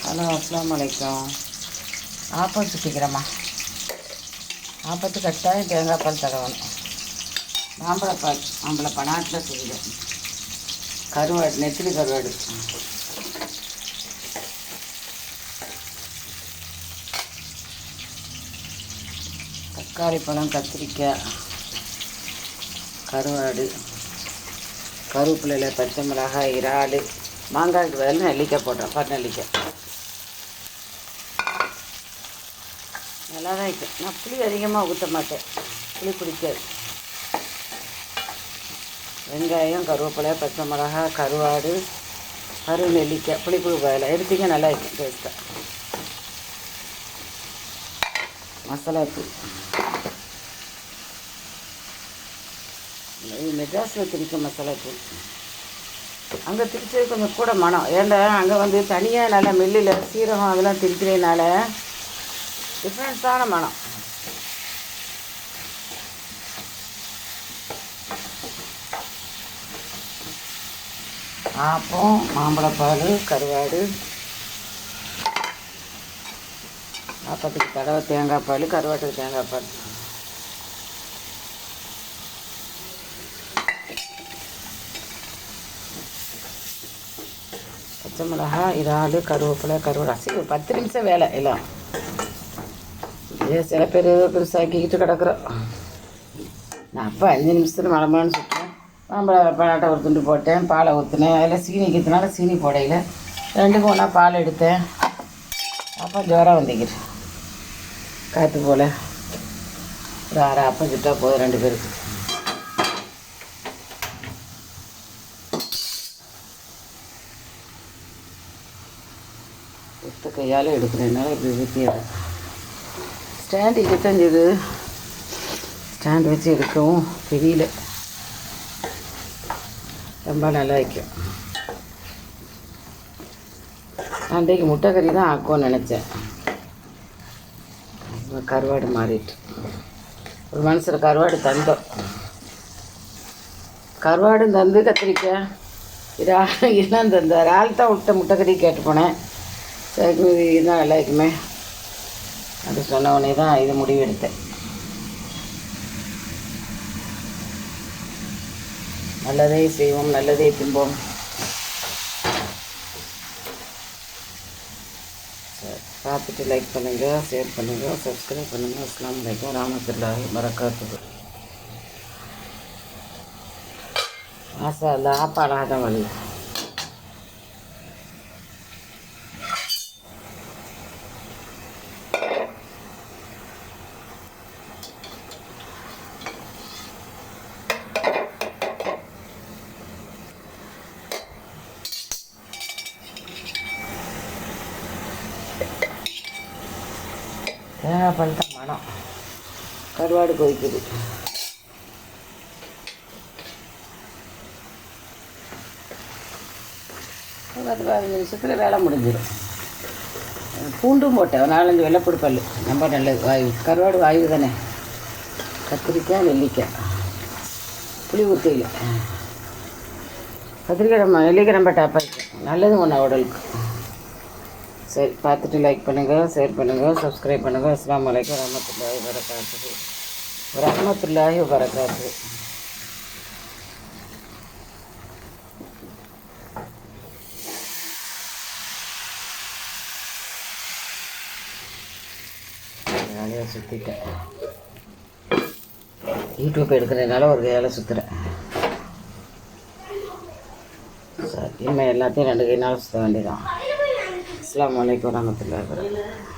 Hello, அஸ்ஸலாமு அலைக்கும். ஆப்பம் சுற்றிக்கிறேம்மா. ஆப்பத்து கட்டாயம் தேங்காய் பால் தடவணும். மாம்பழப்பால் மாம்பழப்பழாட்டில் செய்யுது. கருவாடு, நெத்திலி கருவாடு. தக்காளி பழம், கத்திரிக்காய், கருவாடு, கருவேப்பிலையில் பச்சை மிளகாய், இறால், மாங்காய்க்கு பதில் நெல்லிக்காய் போட்டோம். நெல்லிக்காய் நல்லா தான் இருக்குது. நான் புளி அதிகமாக ஊற்ற மாட்டேன், புளி பிடிக்காது. வெங்காயம், கருவேப்பிலை, பச்சை மிளகாய், கருவாடு, நெல்லிக்காய், புளிப்பு பதில் எடுத்திங்க நல்லா இருக்கும் டேஸ்ட்டாக. மசாலா தூள் மெட்ராஸில் திரிக்க மசாலா தூள். அங்கே திரிச்சது கொஞ்சம் கூட மனம். ஏன்டா அங்கே தனியாக நல்லா மில்லில் சீரகம் அதெல்லாம் திரிக்கிறதுனால டிஃப்ரெண்ட்ஸான மனம். ஆப்பம், மாம்பழப்பால், கருவாடு, ஆப்பத்துக்கு தடவை தேங்காய் பால், கருவாட்டுக்கு தேங்காய் பால். பச்சை மிளகாய், இறால், கருவேப்பிலை, கருவாடு. 10 நிமிஷம் வேலை எல்லாம். சில பேர் பெருசாக்கிக்கிட்டு கிடக்குறோம். நான் அப்போ 5 நிமிஷத்தில் மலமான்னு சுட்டேன். பழாட்டை ஒரு துண்டு போட்டேன், பாலை ஊற்றினேன். அதில் சீனி கித்தினால சீனி போடையில் 2க்கும் ஒன்றா பால் எடுத்தேன். அப்போ ஜோராக வந்துக்கிட்டு காற்று போல் ஒரு 6 அப்பம் சுட்டால் போதும் 2 பேருக்கு. ஒத்த கையால் எடுக்கிறதுனால இப்படி ஊற்றிடுறேன். ஸ்டாண்டு இருபத்தஞ்சுது ஸ்டாண்டு வச்சு எடுக்கவும் தெரியல. ரொம்ப நல்லா வைக்கும். அன்றைக்கு முட்டை கறி தான் ஆக்கும்னு நினச்சேன். கருவாடு மாறிட்டு ஒரு மனுஷர் கருவாடு தந்தோம். கருவாடும் தந்து கத்திரிக்காய் இதெல்லாம் தந்த ஆள் தான் விட்ட முட்டை கறி கேட்டு போனேன். சரி இதுதான் நல்லா இருக்குமே அப்படி சொன்ன உடனே தான் இது முடிவு எடுத்தேன். நல்லதே செய்வோம், நல்லதே திம்போம். சரி, பார்த்துட்டு லைக் பண்ணுங்கள், ஷேர் பண்ணுங்கள், சப்ஸ்கிரைப் பண்ணுங்கள். அஸ்ஸலாமு அலைக்கும் வரஹ்மத்துல்லாஹி வபரகாத்துஹு. மாஷா அல்லாஹ், ஆப்பா அழகாக தான் வருது. தேங்காய் பால் தான் மனம். கருவாடு கொதிக்குது. ஒரு 10-15 நிமிஷத்தில் வேலை முடிஞ்சிடும். பூண்டும் போட்டேன், 4-5 வெள்ளைப்பூடு பல். ரொம்ப நல்லது. வாயு கருவாடு வாயு தானே. கத்திரிக்காய், நெல்லிக்காய், புளி ஊற்றியில் கத்திரிக்காய் நெல்லிக்காய் ரொம்ப டாப்பாக இருக்கும். நல்லது ஒன்றா உடலுக்கு. சரி, பார்த்துட்டு லைக் பண்ணுங்கள், ஷேர் பண்ணுங்கள், சப்ஸ்கிரைப் பண்ணுங்கள். அஸ்ஸலாமு அலைக்கும் வரஹ்மத்துல்லாஹி வபரகாத்துஹு. வரஹ்மத்துல்லாஹி வபரகாத்துஹு. வேலையாக சுற்றிட்டேன். யூடியூப் எடுக்கிறதுனால ஒரு வேலை சுற்றுறேன். சரி, இனிமேல் எல்லாத்தையும் 2 கையினாலும் சுற்ற வேண்டியதான். அஸ்ஸலாமு அலைக்கும் வரஹ்மத்துல்லாஹி வபரகாத்துஹு.